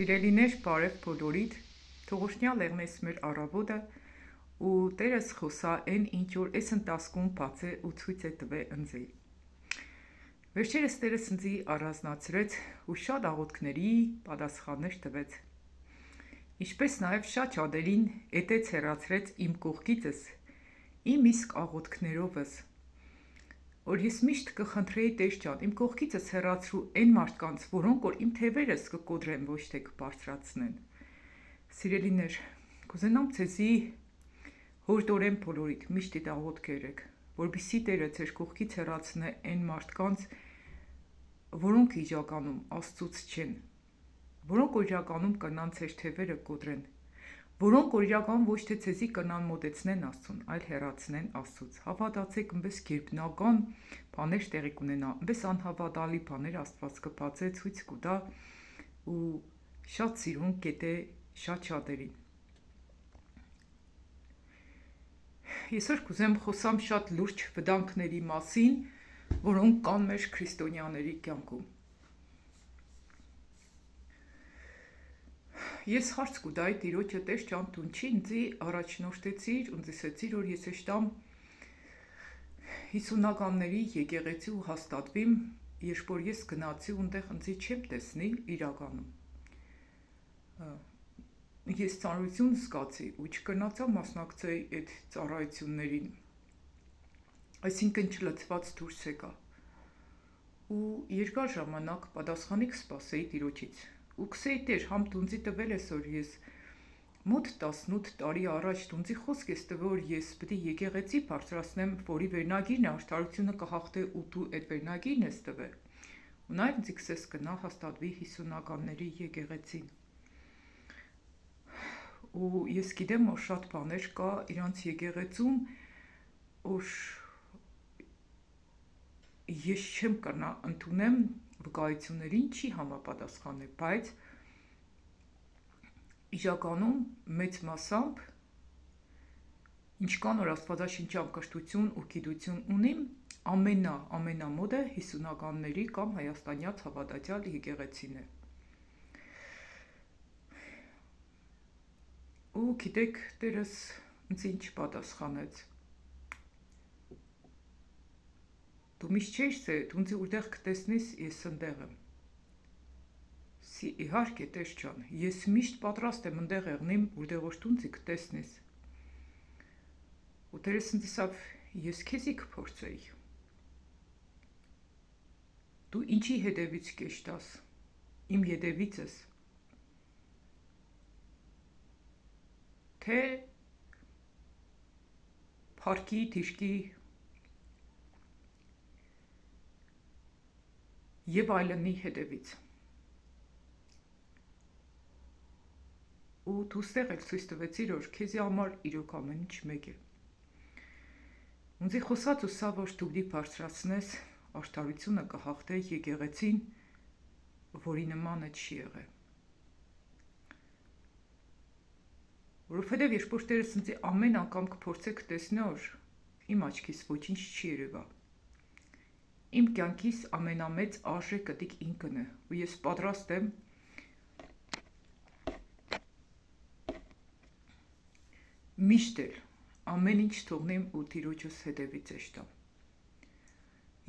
Սիրելիներ, բարև բոլորիդ, թողոշնյալ եղնես մեր առավոտը ու Տերս խոսա այն ինչ որ այս ընտասկում բաց է ու ցույց է տվե ընձի։ Վերջերս Տերս ընձի առանձնացրեց ու շատ աղոթքների պատասխաններ տվեց։ Ինչպես նաև շատ շատերին էտեց հեռացրեց իմ կողքիցս, իմ իսկ աղոթքներովս, որ ես միշտ կխնդրեի Տեր ջան, իմ կողքիցս հեռացրու այն մարդկանց, որոնք որ իմ թևերս կկոտրեն, ոչ թե կբարձրացնեն։ Սիրելիներ, կուզենամ ցեզի հորդորեմ բոլորիդ միշտ այդ աղոթքը երեք, որպեսզի Տերը ձեր կողքից հեռացնե այն մարդկանց, որոնք իրականում Աստծուց չեն, որոնք որ իրականում կնան ձեր թևերը կոտրեն, որոնք որ իրականում ոչ թե ցեզի կնան մոտեցնեն Աստծուն, այլ հեռացնեն Աստծուց։ Հավատացեք, այնպես գերբնական բաներ տեղի կունենա, այնպես անհավատալի բաներ Աստված կբացե, ցույց կտա ու շատ սիրուն կետե շատ շատերին։ Այսօր կուզեմ խոսամ շատ լուրջ վտանգների մասին, որոնք կան մեր քրիստոնյաների կյանքում։ Ես հարց կուտայի Տիրոջը Տեր ջան, դու ինչի ինձի առաջնորդեցիր ու ասեցիր, որ ես էշտամ 50-ականների եկեղեցի ու հաստատվիմ, երբ որ ես գնացի ունտեղ ինձի չեմ տեսնի իրականում։ Ես ծանրություն զգացի ու չգնացա մասնակցեի այդ ծառայություններին, այսինքն չլծված դուրս եկա ու երկար ժամանակ պատասխանիկ սպասեի Տիրոջից ու կսեի Տեր, համ դունձի տվել ես, որ ես մոտ 18 տարի առաջ դունձի խոսք ես տվել, որ ես պետք է եկեղեցի բարձրացնեմ, որի վերնագիրն է արդարությունը կհաղթե ու դու այդ վերնագիրն ես տվել։ Ու նաև ինձ կսես գնա հաստատվի 50-ականների եկեղեցին։ Ու ես գիտեմ, որ շատ բաներ կա իրանց եկեղեցում, որ ես չեմ կրնա ընդունեմ վկայություններին չի համապատասխանել, բայց իրականում մեծ մասամբ ինչքան որ աստվածաշնչյան կրթություն ու գիտություն ունիմ, ամենամոդը 50-ականների կամ հայաստանյաց հավատացյալ եկեղեցին է։ Ու գիտեք, Տերս ինձ ինչ պատասխանեց։ Դու միշտ չես թե դու ինձ որտեղ կտեսնես, ես ընդեղ եմ։ Իհարկե, Տեր ջան, ես միշտ պատրաստ եմ ընդեղ եղնիմ, որտեղ որ դու ինձ կտեսնես։ Ու Տերս ինձ ասավ, ես քեզի կփորձեի։ Դու ինչի հետևից կեշտաս, իմ հետևիցս, թե փառքի, թիրքի եւ այլնի հետևից։ Ու դու ստեղ էլ ցույց տվեցիր, որ քեզի համար իրոք ամեն ինչ մեկ է։ Ունձի խոսած ու սա, որ դու դի բարձրացնես, արդարությունը կհաղթե եկեղեցին, որի նմանը չի եղել։ Որովհետև երբ որ Տերս ինձ ամեն անգամ կփորձեք տեսնոր, իմ աչքիս ոչինչ չի երևա։ Իմ կյանքիս ամենամեծ արժեքը դիք ինքն է, ու ես պատրաստ եմ միշտ էլ ամեն ինչ թողնեմ ու Տիրոջս հետևից էշտամ։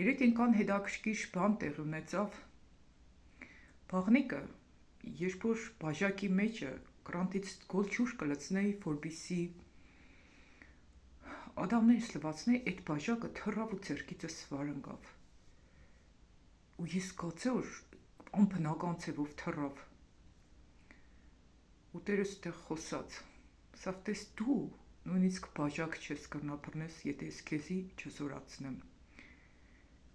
Երեկ այնքան հետաքրքիր բան տեղ ունեցավ։ Բաղնիկը, երբ որ բաժակի մեջը կրանտից գոլ ջուր կլցնեի, որպեսզի ադամներս լվացնեի, այդ բաժակը թռավ ու ձեռքիցս վարանգավ։ Ու ես զգացի, որ անբնական ձևով թռավ։ Ու Տերս տեղ խոսաց, սա տես դու նույնիսկ բաժակ չես կրնա բռնես, եթե ես քեզի չզորացնեմ։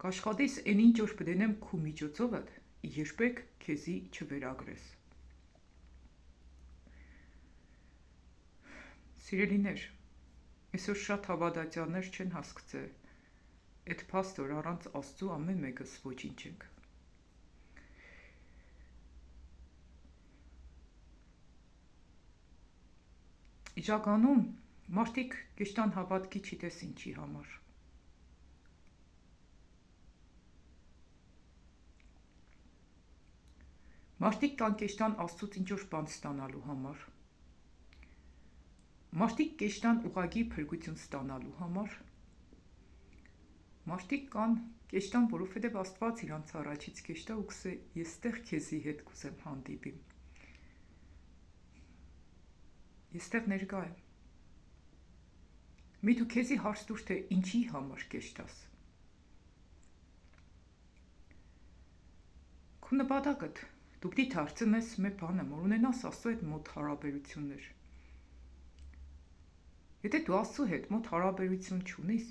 Կաշխատես այն ինչ որ պդենեմ քու միջոցովդ, երբեք քեզի չվերագրես։ Սիրելիներ, այսօր շատ հավատացյալներ չեն հասկացել, այդ փաստ որ առանց Աստծու ամեն մեկս ոչինչ ենք։ Իրականում մարդիկ կեշտան հավատքի չիտես ինչի համար։ Մարդիկ կան կեշտան Աստծուց ինչ-որ բան ստանալու համար։ Մարդիկ կեշտան ուղղակի փրկություն ստանալու համար։ Մարդիկ կան կեշտան, որովհետև Աստված իրանց առաջից կեշտա ու կսե ես ստեղ քեզի հետ կուզեմ հանդիպիմ։ Ես ստեղ ներկա եմ։ Մի դու քեզի հարց տուր, թե ինչի համար կեշտաս։ Քո նպատակդ դու պիտի դարձնես մի բանը, որ ունենաս Աստծո հետ մոտ հարաբերություններ։ Եթե դու Աստծո հետ մոտ հարաբերություն չունիս,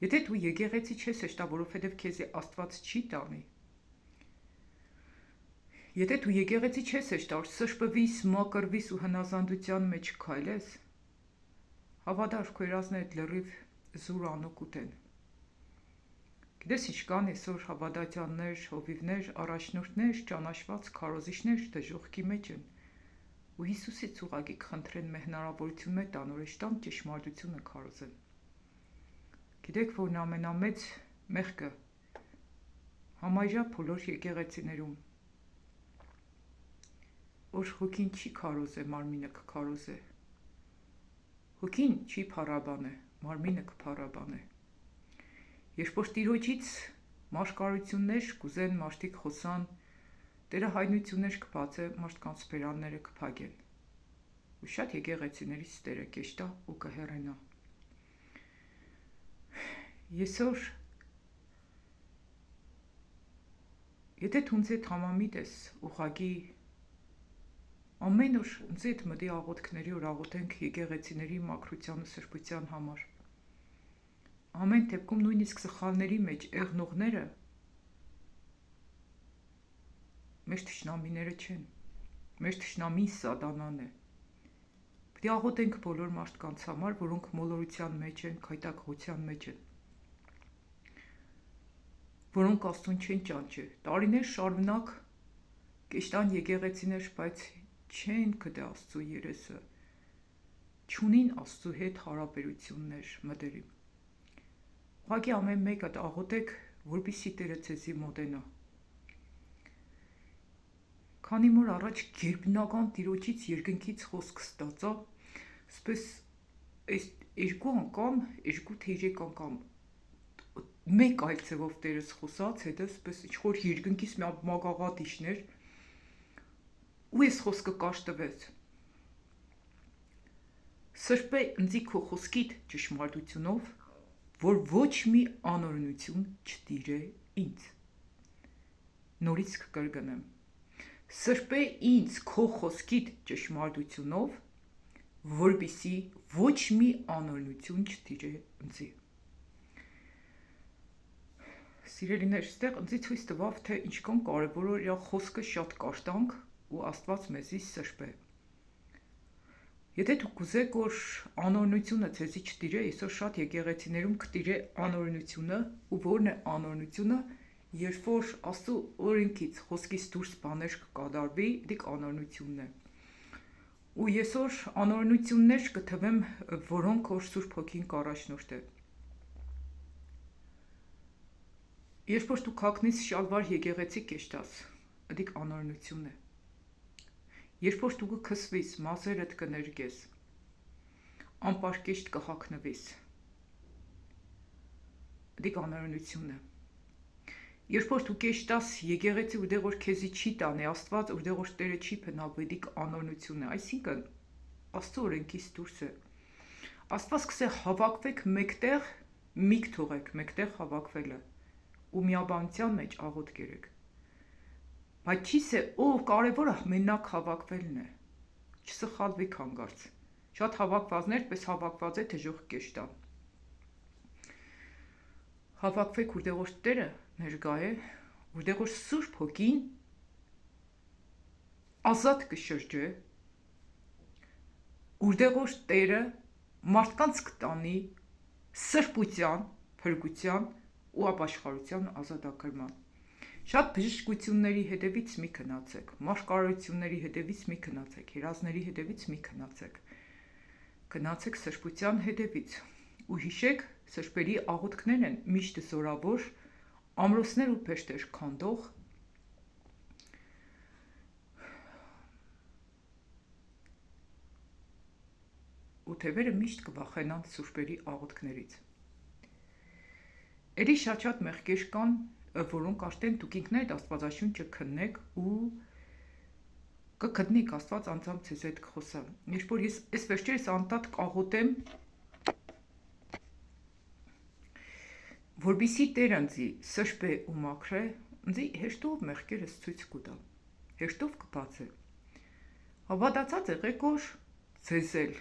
եթե դու եկեղեցի չես հեշտա, որովհետև քեզի Աստված չի տանի, եթե դու եկեղեցի չես հեշտա, որ սրբվիս, մակրվիս ու հնազանդության մեջ քայլես, հավատար, քո երազներդ լրիվ զուր անոք ուտեն։ Գիտես ինչ կան այսօր հավատացյալներ, հովիվներ, առաջնորդներ, ճանաչված քարոզիչներ դժոխքի մեջ են ու Հիսուսից ուղղակի կխնդրեն մեր հնարավորություն տան, որ իշտան ճշմարտությունը քարոզեն։ Գիտեք, որ ամենամեծ մեղքը համարյա բոլոր եկեղեցիներում, որ հոգին չի քարոզե, մարմինը կքարոզե։ Հոգին չի փառաբանե, մարմինը կփառաբանե։ Երբ որ Տիրոջից մաշկարություններ կուզեն մարդիկ խոսան, Տերը հայտնություններ կբացե, մարդկանց բերանները կփակեն։ Ու շատ եկեղեցիներից Տերը կեշտա ու կհեռենա։ Այսօր եթե դու ինձ հետ համամիտ ես, ուղղակի ամեն օր ինձ հետ մտի աղոթքների օր աղոթենք եկեղեցիների մաքրության ու սրբության համար։ Ամեն դեպքում նույնիսկ սխալների մեջ եղնողները մեր թշնամիները չեն, մեր թշնամին սատանան է։ Պիտի աղոթենք բոլոր մարդկանց համար, որոնք մոլորության մեջ են, քայտակղության մեջ են, որոնք Աստծուն չեն ճանաչել, տարիներ շարունակ կեշտան եկեղեցիներ, բայց չեն գտե Աստծո երեսը, չունին Աստծո հետ հարաբերություններ մտերիմ։ Ուղղակի ամեն մեկը աղոթեք, որպեսզի Տերը ձեզի մոտենա։ Քանի որ առաջ գերբնական Տիրոջից երկնքից խոսք ստացա, ասես այս երկու անգամ, երկու թե երեք անգամ մեկ այլ ձևով Տերս խոսած, հետո ասես ինչ-որ երկնքից մի մագաղատիչներ ու այս խոսքը կաշտվեց։ Սրբե ընձի քո խոսքիդ ճշմարտությունով, որ ոչ մի անօրենություն չտիրե ինձ։ Նորից կկրկնեմ։ Սրբե ինձ քո խոսքիդ ճշմարտությունով, որպեսզի ոչ մի անօրենություն չտիրե ինձ։ Սիրելիներ, ստեղ ինձ ցույց տվավ, թե ինչքան կարևոր է իր խոսքը շատ կաշտանք ու Աստված մեզի սրբե։ Եթե դու կուզեք, որ անօրենությունը ձեզի չտիրե, այսօր շատ եկեղեցիներում կտիրե անօրենությունը, ու որն է անօրենությունը, երբ որ Աստծո օրենքից, խոսքից դուրս բաներ կկատարվի, դիք անօրենությունն է։ Ու այսօր անօրենություններ կթվեմ, որոնք որ Սուրբ Հոգին կառաջնորդ է։ Երբ որ դու քակնից շալվար եկեղեցի կեշտաս, դիք անօրենություն է։ Երբ որ դու կքսվիս, մազերդ կներգես, անպարկեշտ կհագնվիս, դիք անօրենություն է։ Երբ որ դու կեշտաս եկեղեցի, որտեղ որ քեզի չի տանի Աստված, որտեղ որ Տերը չի փնաբի, դիք անօրենություն է, այսինքն Աստծո օրենքից դուրս է։ Աստված կսե հավաքվեք մեկտեղ, միք թողեք մեկտեղ հավաքվելը ու միաբանության մեջ աղոթք կերեք։ Բայց չի սե, կարևորը մենակ հավաքվելն է։ Չսխալվի հանգարց։ Շատ հավաքվածներ պես հավաքված է դժոխք կեշտան։ Հավաքվեք, որտեղ որ Տերը ներկա է, որտեղ որ Սուրբ Հոգին ազատ կշրջե, որտեղ որ Տերը մարդկանց կտանի սրբության, փրկության ու ապաշխարության ազատագրման։ Շատ բժշկությունների հետևից մի գնացեք, մաշկարությունների հետևից մի գնացեք, երազների հետևից մի գնացեք։ Գնացեք սրբության հետևից ու հիշեք, սրբերի աղոթքներն են միշտ զորավոր, ամրոցներ ու փեշտեր քանդող, թևերը միշտ կվախենան սուրբերի աղոթքներից։ Էլի շատ մեղքեր կան, որոնք արդեն դուք ինքներդ Աստվածաշունչը քննեք ու կքննիք, Աստված անձամբ ձեզ հետ կխոսա։ Երբ որ ես վերջերս անտատ կաղոթեմ, որպեսզի Տեր ինձ սրբե ու մաքրե, ինձ հեշտով մեղքերս ցույց կտա, հեշտով կբացե։ Հավատացած եղեք, որ ձեզ էլ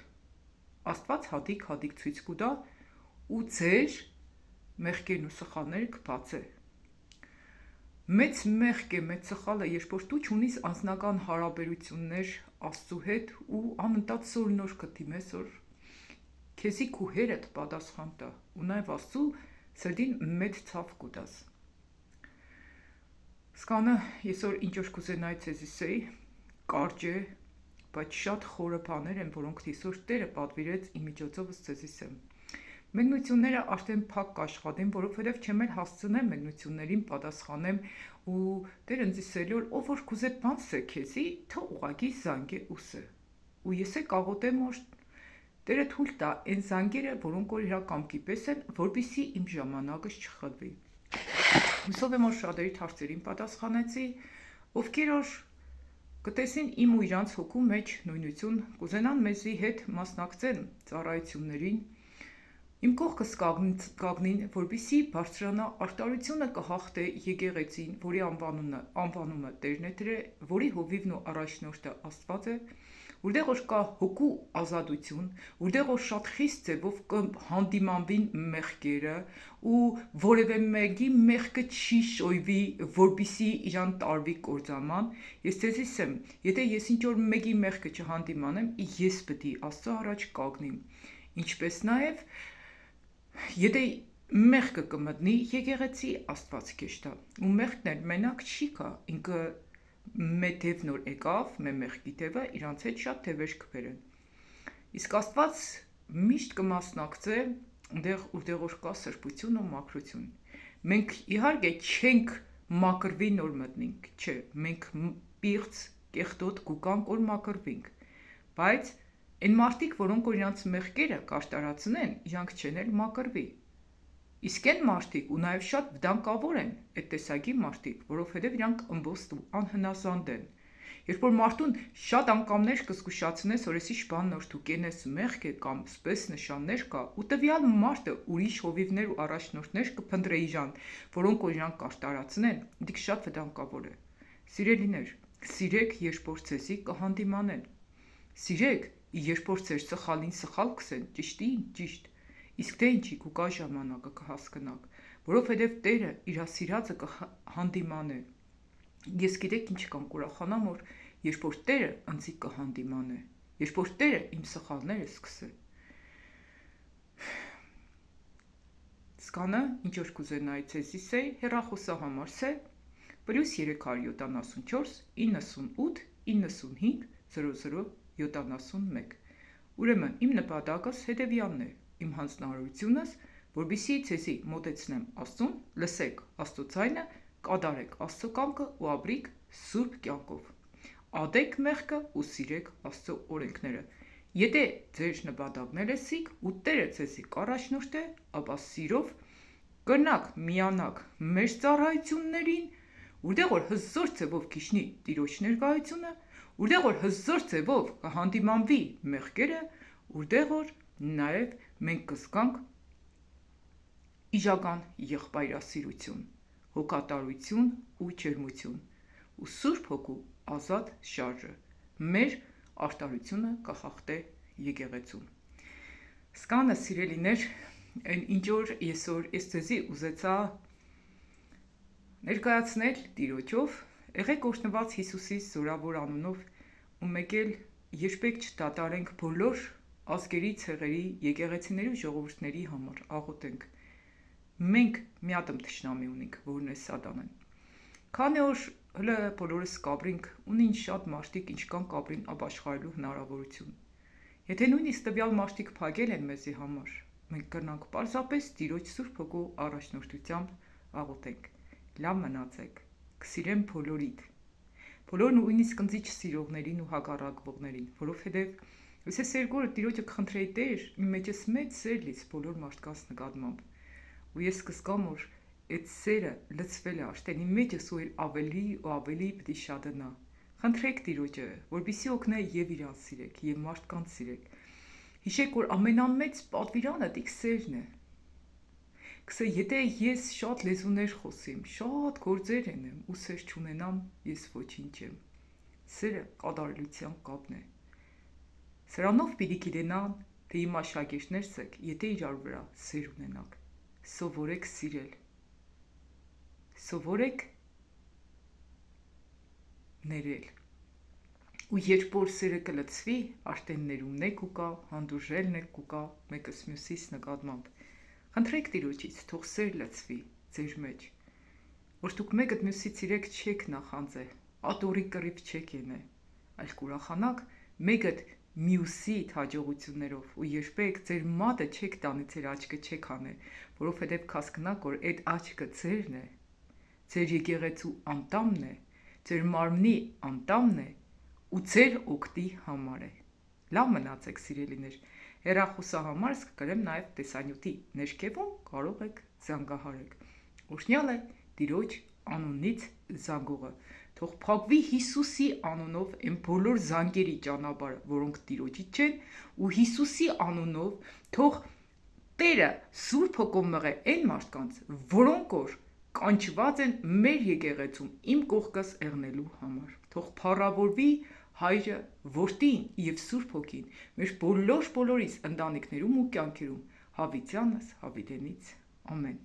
Աստված հատիկ ցույց կտա ու ձեր մեղքերն ու սխալները կբացե։ Մեծ մեղք է, մեծ սխալը, երբ որ դու չունիս անձնական հարաբերություններ Աստծու հետ ու անընդհատ սորնոր կդիմես, որ քեզի քու հերդ պատասխան տա ու նաև Աստծու սրտին մեծ ցավ կտաս։ Սկանը այսօր ինչ որ կուզենայի ձեզ ասեի, կարճ է, բայց շատ խորը բաներ են, որոնք այսօր Տերը պատվիրեց իմ միջոցովս ձեզ ասեմ։ Մեկնությունները արդեն փակ կաշխատեն, որովհետև չեմ էլ հասցնեմ մեկնություններին պատասխանեմ ու Տեր ինձ ասել որ ով որ կուզե բան սե քեզի, թող ուղակի զանգե ուսը։ Ու ես է կաղոթեմ որ Տերը թույլ տա այն զանգերը, որոնք որ իր կամքի պես են, որպեսզի իմ ժամանակս չխլվի։ Հուսով եմ որ շատերի հարցերին պատասխանեցի, ովքեր որ կտեսին իմ ու իրանց հոգու մեջ նույնություն, կուզենան մեզի հետ մասնակցեն ծառայություններին, իմ կողքս կանգնին, որպեսզի բարձրանա արտարությունը կհաղթե եկեղեցին, որի անվանումը Տերն է դրել, որի հովիվն ու առաջնորդը Աստված է, որտեղ որ կա հոգու ազատություն, որտեղ որ շատ խիստ ձևով կհանդիմանվին մեղքերը ու որևէ մեկի մեղքը չի շոյվի, որպեսզի իրան տարվի կործանման, ես ձեզ ասեմ, եթե ես ինչ որ մեկի մեղքը չհանդիմանեմ, ես պետք է Աստծո առաջ կանգնեմ, ինչպես նաև եթե մեղքը կմտնի եկեղեցի, Աստված կեշտա, ու մեղքն էլ մենակ չի կա, ինքը մեթև նոր եկավ, մեղքի թևը, իրանց հետ շատ թևեր կբերեն։ Իսկ Աստված միշտ կմասնակցե ուտեղ որ կա սրբություն ու մաքրություն։ Մենք իհարկե չենք մաքրվի նոր մտնենք, չէ, մենք պիղծ, կեղտոտ կուկանք որ մաքրվենք, բայց այն մարդիկ, որոնք որ իրանց մեղքերը կաշտարացնեն, իրանք չեն էլ մաքրվի։ Իսկ այն մարդիկ ու նաև շատ վտանգավոր են այդ տեսակի մարդիկ, որովհետև իրանք ըմբոստ ու անհնազանդ են։ Երբ որ մարդուն շատ անգամներ կզգուշացնես, որ էսի բան նոր դու կենես մեղք է կամ սպես նշաններ կա, ու տվյալ մարդը ուրիշ հովիվներ ու առաջնորդներ կփնտրե իրան, որոնք որ իրանք կաշտարացնեն, դիք շատ վտանգավոր է։ Սիրելիներ, սիրեք, երբ որ ձեզի կհանդիմանեն։ Սիրեք, երբ որ ձեր սխալին սխալ կսեն, ճիշտին ճիշտ, իսկ դե ինչի կուկա ժամանակը կհասկնաք, որովհետև Տերը իր սիրածը կհանդիմանե։ Ես գիտեք ինչ կամ կուրախանամ, որ երբ որ Տերը ինձ կհանդիմանե, երբ որ Տերը իմ սխալները սկսե։ Սկանը ինչ որ կուզենայի ձեզ ասեի, հեռախոսահամարս է +374 98 95 0071։ Ուրեմն իմ նպատակս հետևյալն է, իմ հանձնարարությունս, որպեսզի ձեզի մոտեցնեմ Աստծուն, լսեք Աստծո ձայնը, կատարեք Աստծո կամքը ու ապրիք սուրբ կյանքով։ Ադեք մեղքը ու սիրեք Աստծո օրենքները։ Եթե ձեր նպատակն է սիկ ու Տերը ձեզի կառաջնորդե, ապա սիրով կրնակ միանաք մեր ծառայություններին, որտեղ որ հզոր ձևով քիշնի Տիրոջ ներկայությունը, որտեղ որ հզոր ձևով կհանդիմանվի մեղքերը, որտեղ որ նաև մենք կզգանք իժական եղբայրասիրություն, հոգատարություն ու ջերմություն ու Սուրբ Հոգու ազատ շարժը, մեր արտարությունը կխախտե եկեղեցում։ Սկանը սիրելիներ, այն ինչ որ այսօր ես ձեզի ուզեցա ներկայացնել Տիրոջով, եղեք օրհնված Հիսուսի զորավոր անունով ու մեկ էլ երբեք չդադարենք բոլոր ազգերի, ցեղերի, եկեղեցիների ու ժողովուրդների համար աղոթենք։ Մենք մի ատմ թշնամի ունենք, որն է Սատանան։ Քանի որ հələ բոլորս կապրինք, ունին շատ մարդիկ ինչքան կապրին ապաշխարելու հնարավորություն։ Եթե նույնիսկ տվյալ մարդիկ փակել են մեզի համար, մենք կրնանք պարզապես Տիրոջ Սուրբ Հոգու առաջնորդությամբ աղոթենք։ Լավ մնացեք, կսիրեմ բոլորիդ։ Բոլոր նույնիսկ ինձ չսիրողներին ու հակառակվողներին, որովհետև Ես այս երկրորդ Տիրոջը կխնդրեի Տեր, իմ մեջս մեծ սեր լից բոլոր մարդկանց նկատմամբ։ Ու ես կզգամ, որ այդ սերը լցվել է աշտեն իմ մեջս ու ավելի ու ավելի պիտի շատանա։ Խնդրեք Տիրոջը, որպեսզի օգնե եւ իրան սիրեք, եւ մարդկանց սիրեք։ Հիշեք, որ ամենամեծ պատվիրանը դիք սերն է։ Կսե, եթե ես շատ լեզուներ խոսիմ, շատ գործեր ենեմ ու սեր չունենամ, ես ոչինչ եմ։ Սերը կատարելության կապն է։ Սրանով պիտի գիտենան, թե իմ աշակերտներս եք, եթե իրար վրա սեր ունենաք։ Սովորեք սիրել։ Սովորեք ներել։ Ու երբ որ սերը կլցվի, արդեն ներումն եք ու կա, հանդուրժելն եք ու կա, մեկս մյուսիս նկատմամբ։ Խնդրեք Տիրոջից, թող սեր լցվի ձեր մեջ, որ դուք մեկը մյուսից իրեք չեք նախանձե, ատորի կռիվ չեք ենե, այլ կուրախանաք մեկը մյուսի հաջողություններով ու երբեք ձեր մատը չեք տանի, ձեր աչքը չեք հանե, որովհետև կհասկանաք, որ այդ աչքը ձերն է, ձեր եկեղեցու անդամն է, ձեր մարմնի անդամն է ու ձեր օգտի համար է։ Լավ մնացեք սիրելիներ, հեռախոսահամարս կգրեմ նաև տեսանյութի ներքևում, կարող եք զանգահարեք։ Օրհնյալ է Տիրոջ անունից զանգողը, թող փակվի Հիսուսի անունով այն բոլոր զանգերի ճանապարհը, որոնք Տիրոջից չեն, ու Հիսուսի անունով թող Տերը Սուրբ Հոգով մղե այն մարդկանց, որոնք որ կանչված են մեր եկեղեցում իմ կողքս եղնելու համար։ Թող փառավորվի Հայրը, Որդին եւ Սուրբ Հոգին մեր բոլորիս ընտանիքներում ու կյանքերում հավիտյանս հավիտենից։ Ամեն։